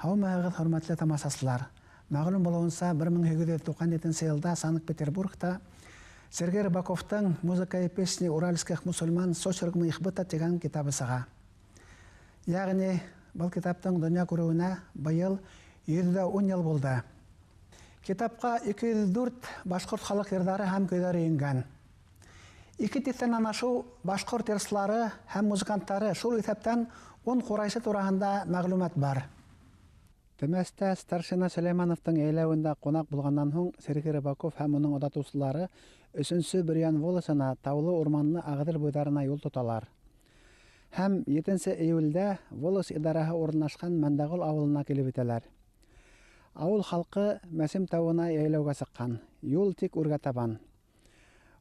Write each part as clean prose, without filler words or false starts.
Һаумыгыз, хөрмәтле тамашачылар. Мәгълүм булуынса, 1897 елда Санкт-Петербургта Сергей Рыбаковтың «Музыка и песни уральских мусульман с очерком их быта» дигән китабы сыга. Ягъни, бұл китаптың дөнья күрүенә быел 110 ел булды. Китапка 204 башкорт халык йырдары һәм көйләре ингән. 200-тән ашу башкорт йырчылары һәм музыкантлары шул исәптән 10 курайшы турында мәгълүмат бар. Төмәстә старшина Сөләймановтың әйләвендә кунак булганнан һуң Сергей Рыбаков һәм уның одатучылары 3-нче Бөрьян волосына, Таулы урманны Агыдыр буйларына юл тоталар. Һәм 7 июльдә Волос идарәһе урнашкан Мәндәгөл авылына килеп итәләр. Авыл халкы Мәсем тауына яйлауга чыккан. Юл тик үргә табан.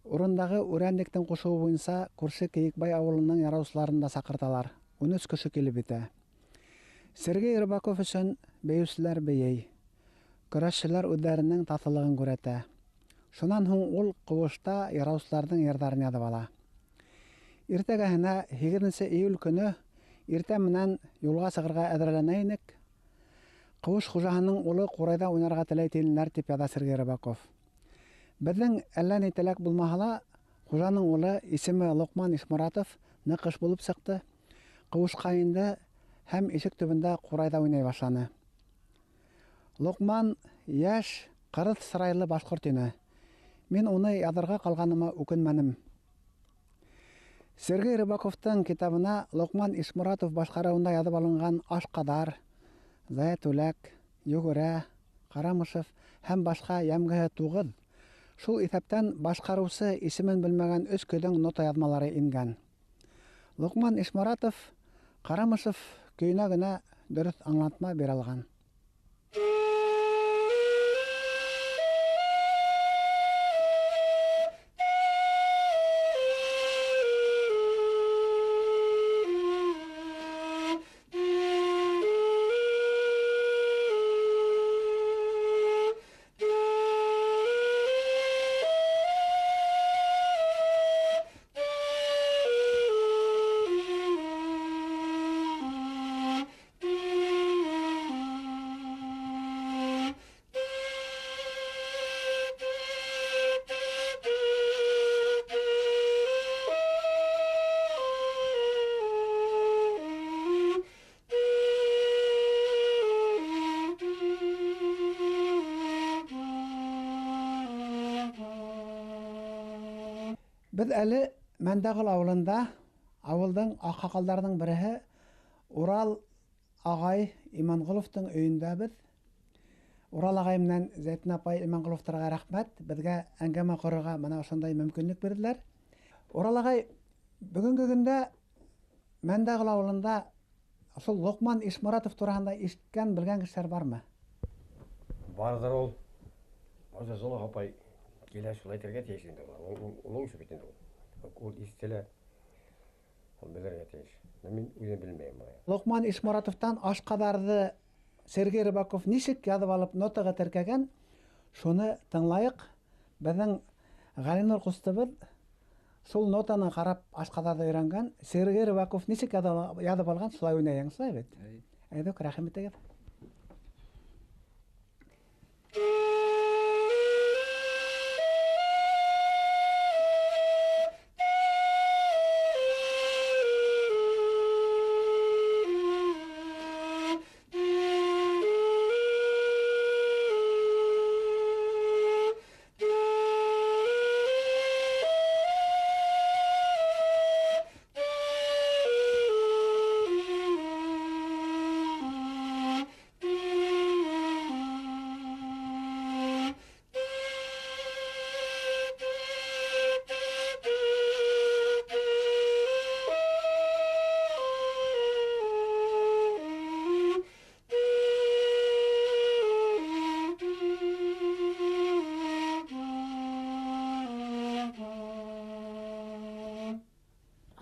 Урындагы үрәнлектең кушуы буенча күрше Киекбай авылының яраучыларын да сакырталар. 13 кеше килеп итә. Сергей Рыбаков өчен бәйүселәр бейей. Көрәшчеләр үзләренең татылыгын күрәтә. Шуннан һуң ул куышта яраучыларның йырдарын ядып ала. Иртәгәһенә 8 июль көне иртә менән юлга чыгарга әзерләнә инек. Куыш хуҗаһының улы Курайда уйнарга теләйтеләр дип яза Сергей Рыбаков. Безнең әллә ни теләк булмаһа, хуҗаның улы исеме Локман Ишмуратов ныкыш булып чыкты. Куышка инде һәм ишек төбендә Курайда уйнай башланы. Локман яшь, кырыс сырайлы башкорт ине. Мин уны язарга калганыма үкенмәнем. Сергей Рыбаковтың китабына Локман Ишмуратов башкаруында язып алынган Ашкадар, Заятүләк, Югырә, Карамышев һәм башка ямгыһы 9. Шул исәптән башкарусы исемен белмәгән 3 көйдән нота язмалары ингән. Локман Ишмуратов Карамышев көйенә генә дөрес аңлатма бирә алган. Biz әле Мәндәгөл авылында, авылдың аксакалларының береһе Урал агай Иманғоловтың өйендә без. Урал агай менән Зәйтүн апай Иманғоловтарга рәхмәт, безгә әңгәмә корырга менә шундай мөмкинлек бирделәр. Урал агай бүгенге көндә Мәндәгөл авылында шул Локман Ишмуратов турында ишеткән, белгән кешеләр бармы? Бардыр ул. Оза Золох апай килә шулай тәргә тиеш инде. Уның үсеп бит инде ул. Ул истелә. Ул белергә тиеш. Мин үзем белмәйм. Локман Ишмуратовтан Ашкадарды Сергей Рыбаков ничек язып алып нотага теркәгән, шуны тыңлайык. Безнең Галинур кустыбыз шул нотаны карап Ашкадарды өйрәнгән. Сергей Рыбаков ничек язып алган, шулай уйнай яңсылай бит. Әйдә, рәхмәт итегез.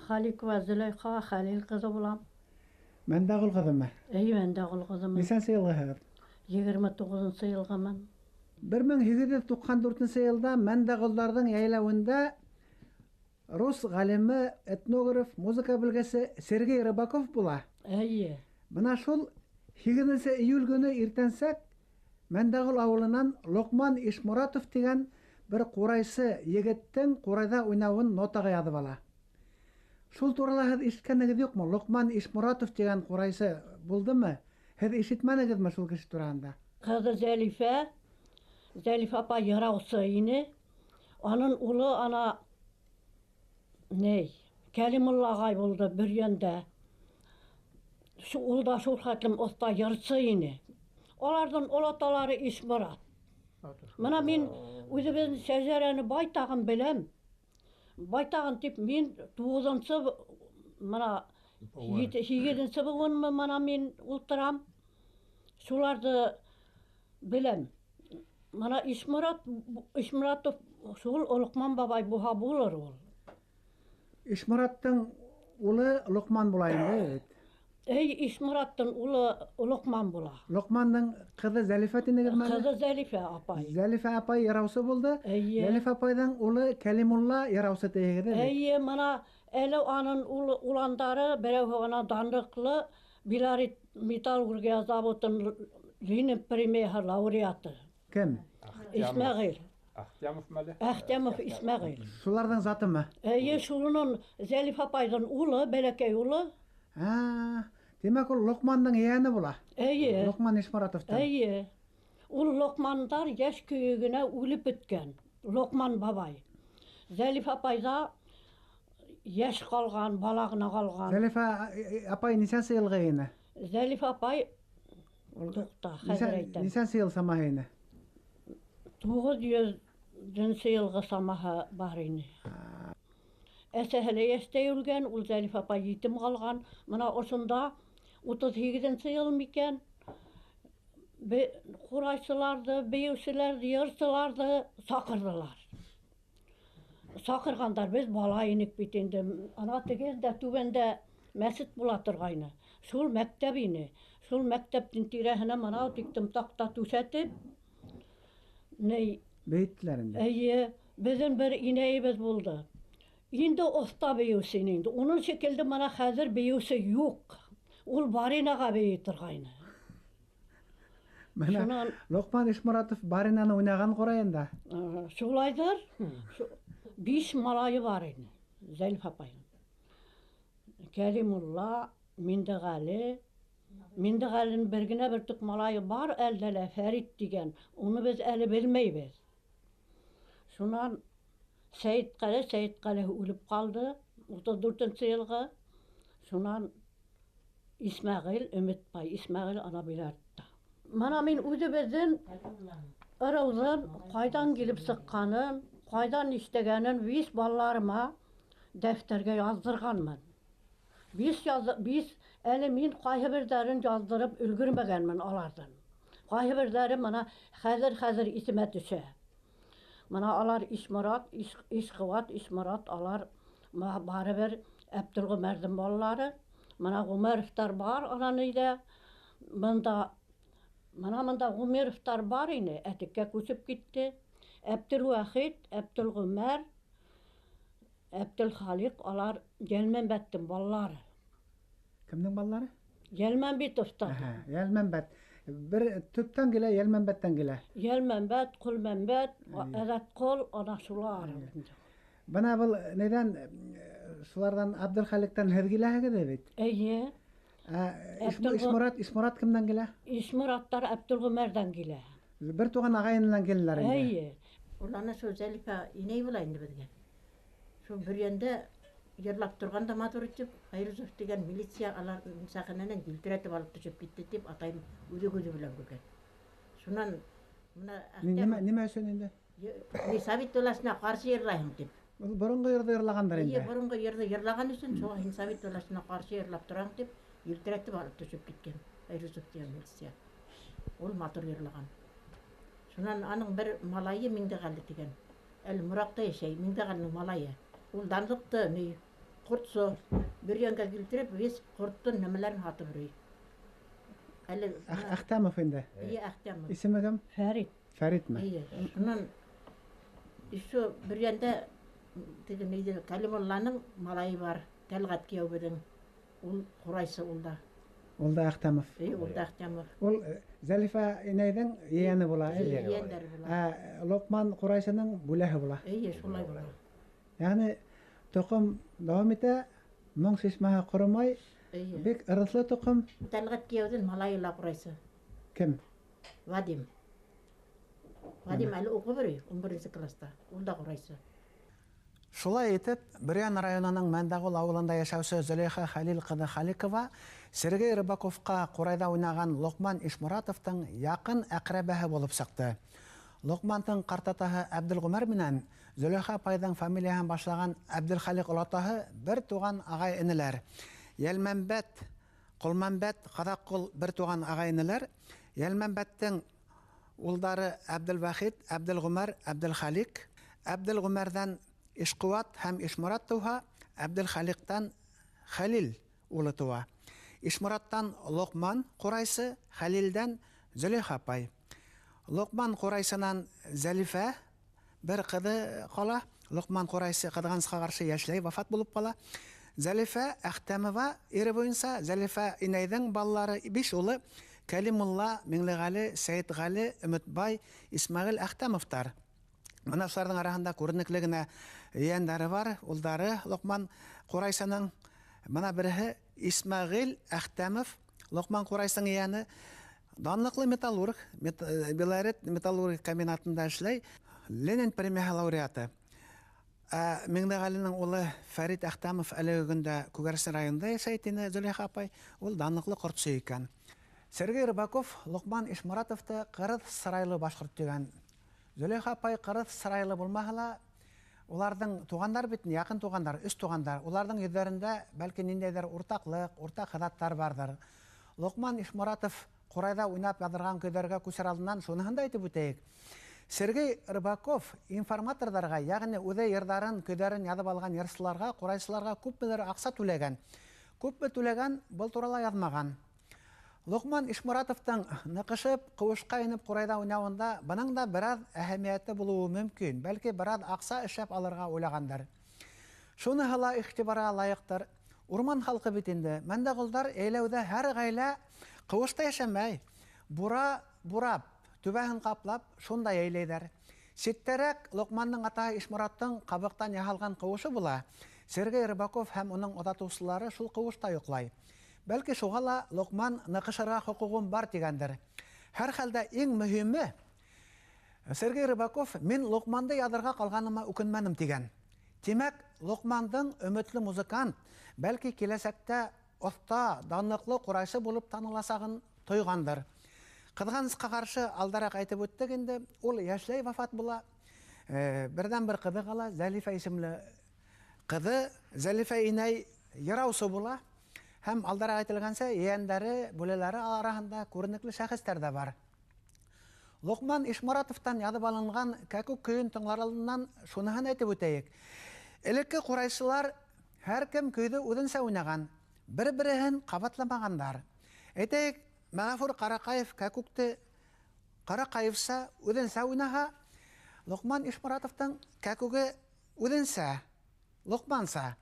Халикова Зөләйха Халил кызы булам. Мәндәгөл кызымы? Мәндәгөл кызымы. Ничәнче елгы? 29 елгамын. 1894 елда Мәндәгөлләрнең яйлавында рус галиме, этнограф, музыка белгесе Сергей Рыбаков була. Әйе. Менә шул 8 июль көне иртәнсәк Мәндәгөл авылынан Локман Ишмуратов дигән бер курайсы егеттең курайда уйнавын нотага язып ала. Шул турыда һез ишеткәнегез юкмы? Локман Ишмуратов дигән курайсы булдымы? Һез ишетмәдегезме шул кеше турында? Kızı Zelife, Zelife apa yarausı yine. Onun ulu ana ney? Kelimullah kayboldu bir yönde. Şu ulda şu hakim osta yarısı yine. Onlardan olataları İşmurat. Mana men özü ben şecereni baytağın bilem. Baytağın tip men 9-cı mana 7-ci bugun mana men ultıram. Şularda bilem. Mana İşmuratov şul Olukman babay buha bulur ol. Ишмураттың улы Локман була инде. Ey İşmurat'ın ulu Olukman bula. Локмандың кызы Зәлифә дигән Kızı Zelife apay. Зәлифә апай яраусы булды. Eye. Зәлифә апайның улы Кәлимулла яраусы тегеде. Ey mana ele anın ulandarı bire ona dandıklı Bilarit Metalurgiya zavodun Lenin Premier laureatı. Кем? İsmail. Ахтямов мәле? Ahtemov İsmail. Шуларның затымы? Ey şunun Zelif apaydan ulu, belekey ulu. Ha, демәк ул Локмандың яны була. Ey. Локман Ишмуратовтан. Ey. Ul Lokmanlar yaş köyüne ölüp bitken. Lokman babay. Zelif apayda yaş kalgan, balağına kalgan. Зәлифә апай нисәнче елга ине? Zelif apay Dokta, hazır aytam. Нисәнче ел самаһы ине? 900 yılgı samaha barini. Esehele yesteyülgen, ul Zelif apay yetim kalgan. Mana osunda 38 yıl miken Kurayçılardı, beyusilerdi, yırtılardı, sakırdılar. Sakırganlar biz bala inik bitindi. Ana tegende tüvende mesit bulatırgayны. Şul mektebini, şul mekteptin tirehine mana diktim takta tuşetip. Ney? Beyitlerinde. Eye, bizim bir ineğimiz buldu. Indi osta beyusin indi. Onun şekilde mana hazır beyusi yok. Ul barinaga beyitirgayны. Менә Шунан Локман Ишмуратов баринаны уйнаган курайында. şulaydır. 5 malayı var idi. Zelif apayın. Kerimullah, Mindigali. Mindigali'nin birgine bir tık malayı var eldele Ferit digen. Onu biz eli bilmeyiz. Şundan Seyit Kale ölüp kaldı. 34. yılga. Şundan İsmail, Ümit Bay, İsmail ana bilerdi. Mana men özü bizden Aravdan qaydan gelip sıqqanın, qaydan iştegenin biz ballarıma defterge yazdırganman. Biz elimin qayı bir derin yazdırıp ülgürmegenmen alardan. Qayı bir derin mana hazır isime düşe. Mana alar İşmurat alar bari bir Abdülgümer'din balları. Mana Gumeriftar bar ananıyla. Mana Gumeriftar bar yine etikке köçüp gitti. Abdülvahid, Abdülgümer, Abdülhalik alar Gelmenbettin balları. Кемнең баллары? Gelmenbetov'tan. Yelmenbet. Bir tüpten gele, Yelmenbet'ten gele. Gelmenbet, Kulmenbet, Edet Kol, ana şular. Bana bu neden şulardan Abdülhalik'ten hergilehe gidebit? Eye, İşmurat kimden gele? İşmuratlar Abdülgümer'den gile. Bir tuğan ağayınla gelirler. Eye. Улана şu Zelife iney bulayındı bizge. Şu bir yönde yırlap durganda motor içip Ayrızov degen militsiya alar sakınenen gültüretip alıp düşüp gitti dip atayım gözü bilen görgen. Şundan buna Nime söyledi? Sabit dolaşına karşı yırlayım dip. Burungu yerde yırlaganlar indi. Burungu yerde yırlagan üçün şu Sabit dolaşına karşı yırlap duran dip gültüretip alıp düşüp gitken Ayrızov degen militsiya. Ol motor yırlagan. Şundan anın bir malayı Mindigali degen. El Murak'ta yaşay Mindigali'nin malayı. Ol danlıktı ne kurtsu bir yönge gültürüp biz kurttun nemelerin hatı burayı. Ali Ahtamov indi. iyi ahtamı. İsmi kim? Ferit. Ferit mi? İyi. Şundan şu bir yönde dedi Kalimullah'ın malayı var. Telgat kiyovudun. Ol kuraysı olda. Ул да Ахтамов. Ул да Ахтамов. Ул Зәлифә инәйҙең ейәне була. Ейәндәр була. Лоҡман Ҡурайсының бүләһе була. Шулай була. Ягъни тоҡом дауам итә, моң сисмаһы ҡоромай, бик ырыҫлы тоҡом. Тәлғәт кейәүҙән малайыла ҡурайсы. Кем? Вадим. Вадим әле уҡып йөрөй, 11-нче класста. Ул да ҡурайсы. Шулай итеп, Бөрьян районының Мәндәғол ауылында йәшәүсе Зөләйха Хәлил ҡыҙы Халикова Сергей Рыбаковҡа ҡурайҙа уйнаған Лоҡман Ишморатовтың яҡын әҡрәбәһе булып сыҡты. Лоҡмандың ҡартатаһы Әбделғүмәр менән Зөләйха апайҙың фамилияһын башлаған Әбделхалиҡ олатаһы бер туған ағай-энеләр. Йәлмәмбәт, Ҡолмәмбәт, Ҡаҙаҡ-ҡол бер туған ағай-энеләр. Йәлмәмбәттең улдары Әбделвахит, Әбделғүмәр, Әбделхалиҡ. Әбделғүмәрҙән Ишҡыуат һәм Ишморат тыуһа, Әбделхалиҡтан Хәлил улы тыуа. Ишмораттан Лоҡман Ҡурайсы, Хәлилдән Зөләйха апай. Лоҡман Ҡурайсынан Зәлифә бер ҡыҙы ҡала. Лоҡман Ҡурайсы ҡыҙғанысҡа ҡаршы йәшләй, вафат булып ҡала. Зәлифә Әхтәмова ире буйынса, Зәлифә инәйҙең балалары 5 улы Кәлимулла, Миңлеғәле, Сәйетғәле, Өмөтбай, Исмәғил Әхтәмовтар. Мына шуларҙың араһында күренекле генә ейәндәре бар, улдары Лоҡман Ҡурайсының. Мына береһе Исмәғил Әхтәмов, Лоҡман Ҡурайсының ейәне, данлыҡлы металлург, Белорет металлург комбинатында эшләй, Ленин премияһы лауреаты. Миңлеғәленең улы Фәрит Әхтәмов әлеге көндә Күгәрсен районында йәшәй ине, Зөләйха апай, ул данлыҡлы ҡортсо икән. Сергей Рыбаков Лоҡман Ишморатовты ҡырыҫ сырайлы башҡорт тигән. Зөләйха апай ҡырыҫ сырайлы булмаһа ла, уларҙың туғандар бит, яҡын туғандар, 3 туғандар. Уларҙың йөҙҙәрендә бәлки ниндәйҙер уртаҡлык, уртаҡ хыҙаттар барҙыр. Лоҡман Ишморатов ҡурайҙа уйнап яҙырған көйҙәргә күсер алдынан шуныһын да әйтеп үтәйек. Сергей Рыбаков информаторҙарға, йәғни үҙе йырҙарын, көйҙәрен яҙып алған йырсыларға, ҡурайсыларға күпмелер аҡса түләгән. Күпме түләгән, был турала яҙмаған. Лоҡман Ишморатовтың ныҡышып, ҡыуышҡа инеп ҡурайҙа уйнауында бының да бераҙ әһәмиәте булыуы мөмкин. Бәлки бераҙ аҡса эшләп алырға уйлағандар. Шуныһы ла иғтибарға лайыҡтыр. Урман халҡы бит инде. Мәндәғолдар әйләүҙә һәр ғаилә ҡыуышта йәшәмәй. Бура бурап, түбәһен ҡаплап, шунда әйләйҙәр. Ситтәрәк Лоҡмандың атаһы Ишмораттың ҡабыҡтан яһалған ҡыуышы була. Сергей Рыбаков һәм уның оҙатыусылары шул ҡыуышта йоҡлай. Бәлки шуға ла Лоҡман ныҡышырға хоҡуғым бар тигәндер. Һәр хәлдә иң мөһиме, Сергей Рыбаков мин Лоҡманды яҙырға ҡалғаныма үкенмәнем тигән. Тимәк, Лоҡмандың өмөтлө музыкант, бәлки киләсәктә оҫта, данлыҡлы ҡурайсы булып таныласағын тойғандыр. Ҡыҙғанысҡа ҡаршы алдараҡ әйтеп үттек инде, ул йәшләй вафат була. Берҙән бер ҡыҙы ҡала, Зәлифә исемле ҡыҙы. Зәлифә инәй йыраусы була. Һәм алдараҡ әйтелгәнсә, ейәндәре, бүләләре араһында күренекле шәхестәр ҙә бар. Лоҡман Ишморатовтан яҙып алынған кәкүк көйөн тыңлар алдынан шуныһын әйтеп үтәйек. Элекке ҡурайсылар һәр кем көйҙө үҙенсә уйнаған, бер-береһен ҡабатламағандар. Әйтәйек, Мәғәфүр Ҡарақаев кәкүкте Ҡарақаевса үҙенсә уйнаһа, Лоҡман Ишморатовтың кәкүге үҙенсә, Лоҡманса.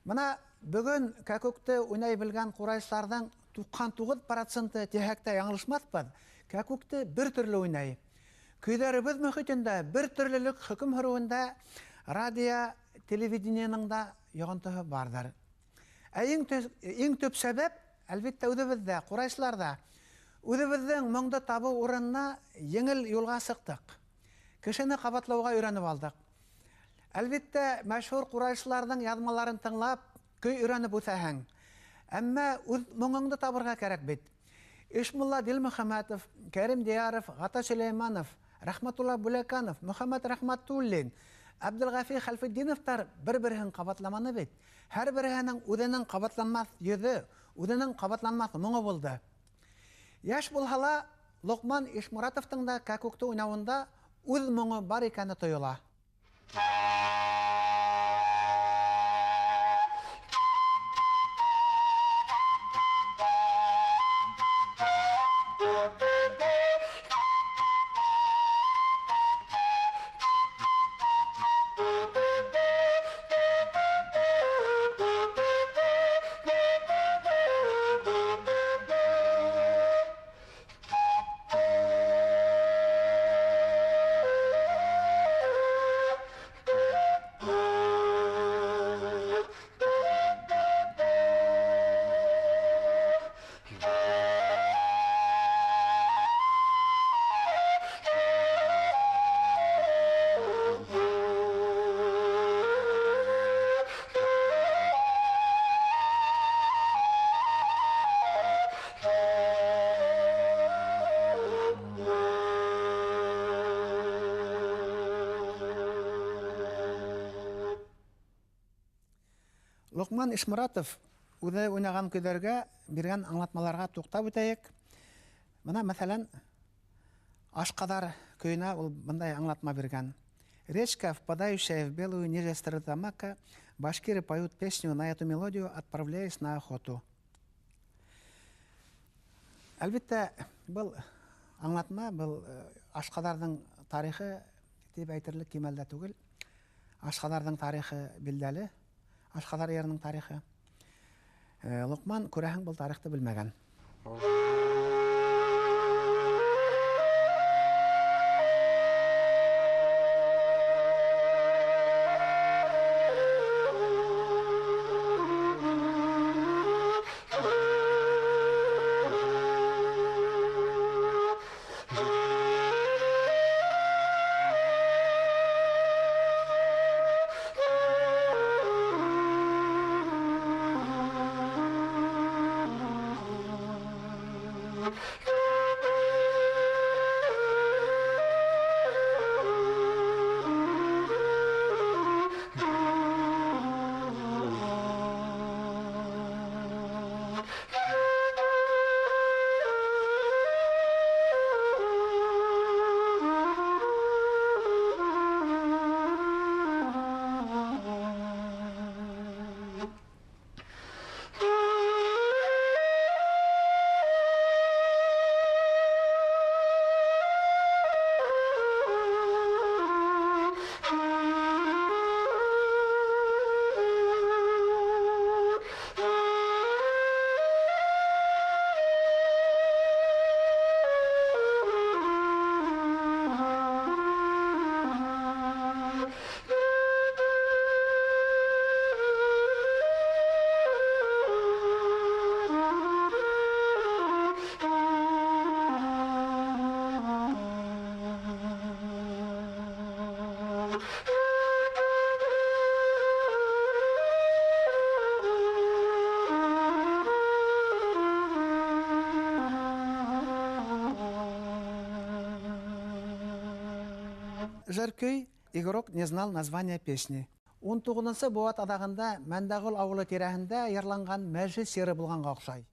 Мына бөгөн кәкүкте уйнай белгән ҡурайсыларҙың 99% тиһәк тә яңылышмаҫбыҙ, кәкүкте бер төрлө уйнай. Көйҙәребеҙ мөхитендә бер төрлөлөк хөкөм һөрөүендә радио, телевидениеның да йоғонтоһо барҙыр. Иң төп сәбәп, әлбиттә, үҙебеҙҙә, ҡурайсыларҙа, үҙебеҙҙең моңдо табыу урынына еңел юлға сыҡтык. Кешене ҡабатлауға өйрәнеп алдык. Әлбиттә, мәшһүр ҡурайсыларҙың яҙмаларын тыңлап, көй өйрәнеп үҫәһең. Әммә үҙ моңоңдо табырға кәрәк бит. Ишмулла Дилмөхәмәтов, Кәрим Дияров, Ғата Сөләйманов, Рәхмәтулла Бүләканов, Мөхәммәт Рәхмәтуллин, Әбделғәфи Хәлфетдиновтар бер-береһен ҡабатламаны бит. Һәр береһенең үҙенең ҡабатланмаҫ йөҙө, үҙенең ҡабатланмаҫ моңо булды. Йәш булһа ла, Лоҡман Ишморатовтың да кәкүкте уйнауында үҙ моңо бар икәне тойола. Лукман Ишмуратов үзе уйнаган көйдәргә биргән аңлатмаларга туктап үтәйек. Менә мәсәлән, Ашкадар көенә ул бындай аңлатма биргән. Речка, впадающая в белую ниже Стерлитамака, башкиры поют песню на эту мелодию, отправляясь на охоту. Әлбәттә, был аңлатма, был Ашкадарның тарихы дип әйтерлек кимәлдә түгел. Ашкадарның тарихы билдәле, Ашкадар ярының тарихы. Лукман күрәһең был тарихты белмәгән. Жаркөй игрок не знал названия песни. 19-нчы буат адагында Мәндәгөл авылы тирәһендә ярланган мәҗлес йыры булганга охшай.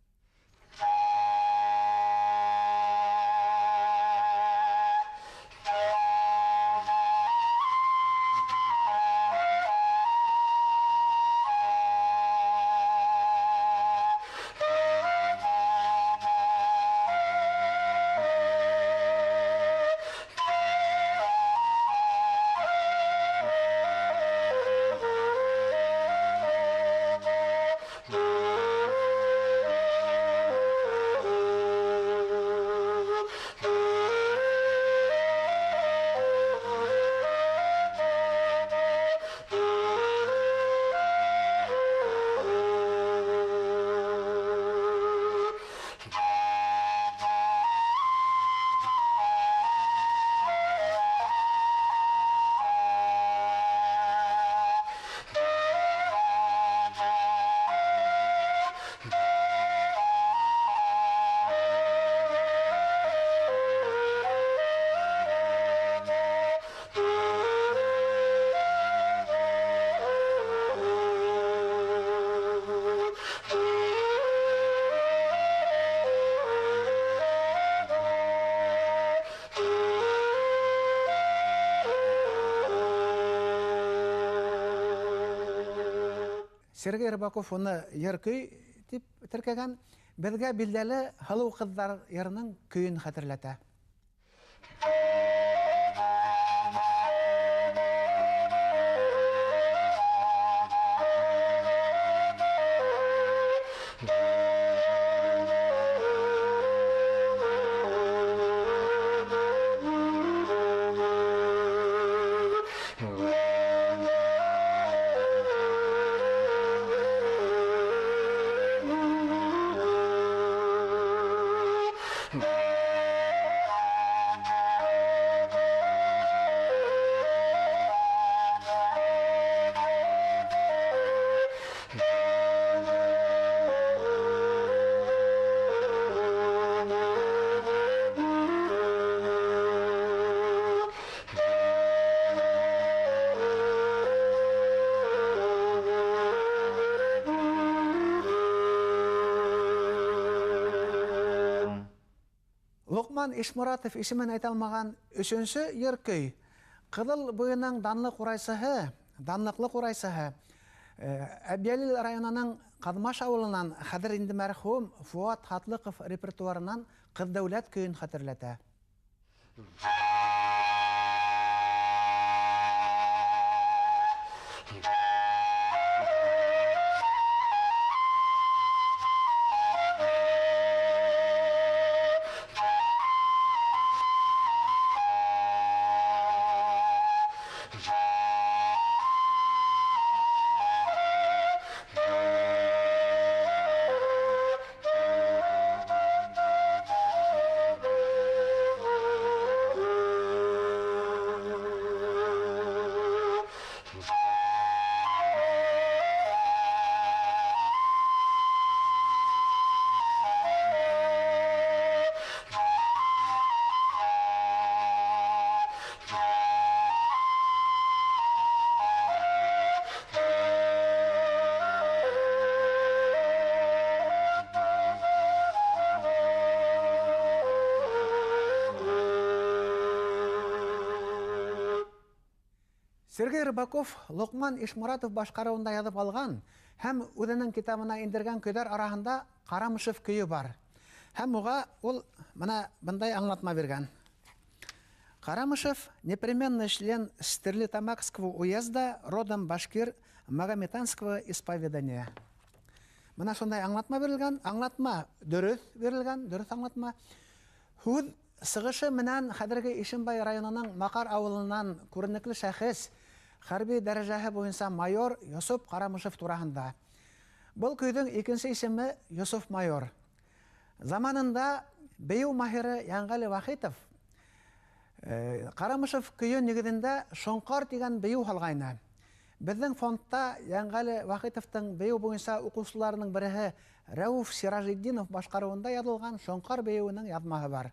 Сергей Рыбаков оны йыр-көй дип теркәгән, безгә билдәле Халыу кызлар йырының көйен хәтерләтә. Лоқман Ишмуратов исемен әйтә алмаган 3-нче йыр көй. Кыдыл буйының данлыклы курайсыһы, Әбьялил районының Кадмаш авылынан хәзер инде мәрхүм Фуат Хатлыков репертуарынан Кыз дәүләт көйен хәтерләтә. Сергей Рыбаков Лоқман Ишмуратов башкаруында язып алган һәм үзенең китабына индергән көйләр арасында Карамышев көе бар. Һәм уга ул менә бындай аңлатма биргән. Карамышев непременный член Стерлитамакского уезда, родом башкир Магометанского исповедания. Менә шундай аңлатма бирелгән, аңлатма дөрес бирелгән, дөрес аңлатма. Худ сыгышы менән хәзерге Ишембай районының Макар авылыннан күренекле шәхес хәрби дәрәҗәһе буенча майор Йосуф Карамышев тураһында. Бұл көйдің икенче исеме Йосуф майор. Заманында бейеу маһире Яңгали Вахитов Карамышев көйе нигезендә Шоңкар дигән бейеу һалгайны. Безнең фондта Яңгали Вахитовтың бейеу буенча укучыларының береһе Рәүф Сиражетдинов башкаруында язылган Шоңкар бейеуның язмаһы бар.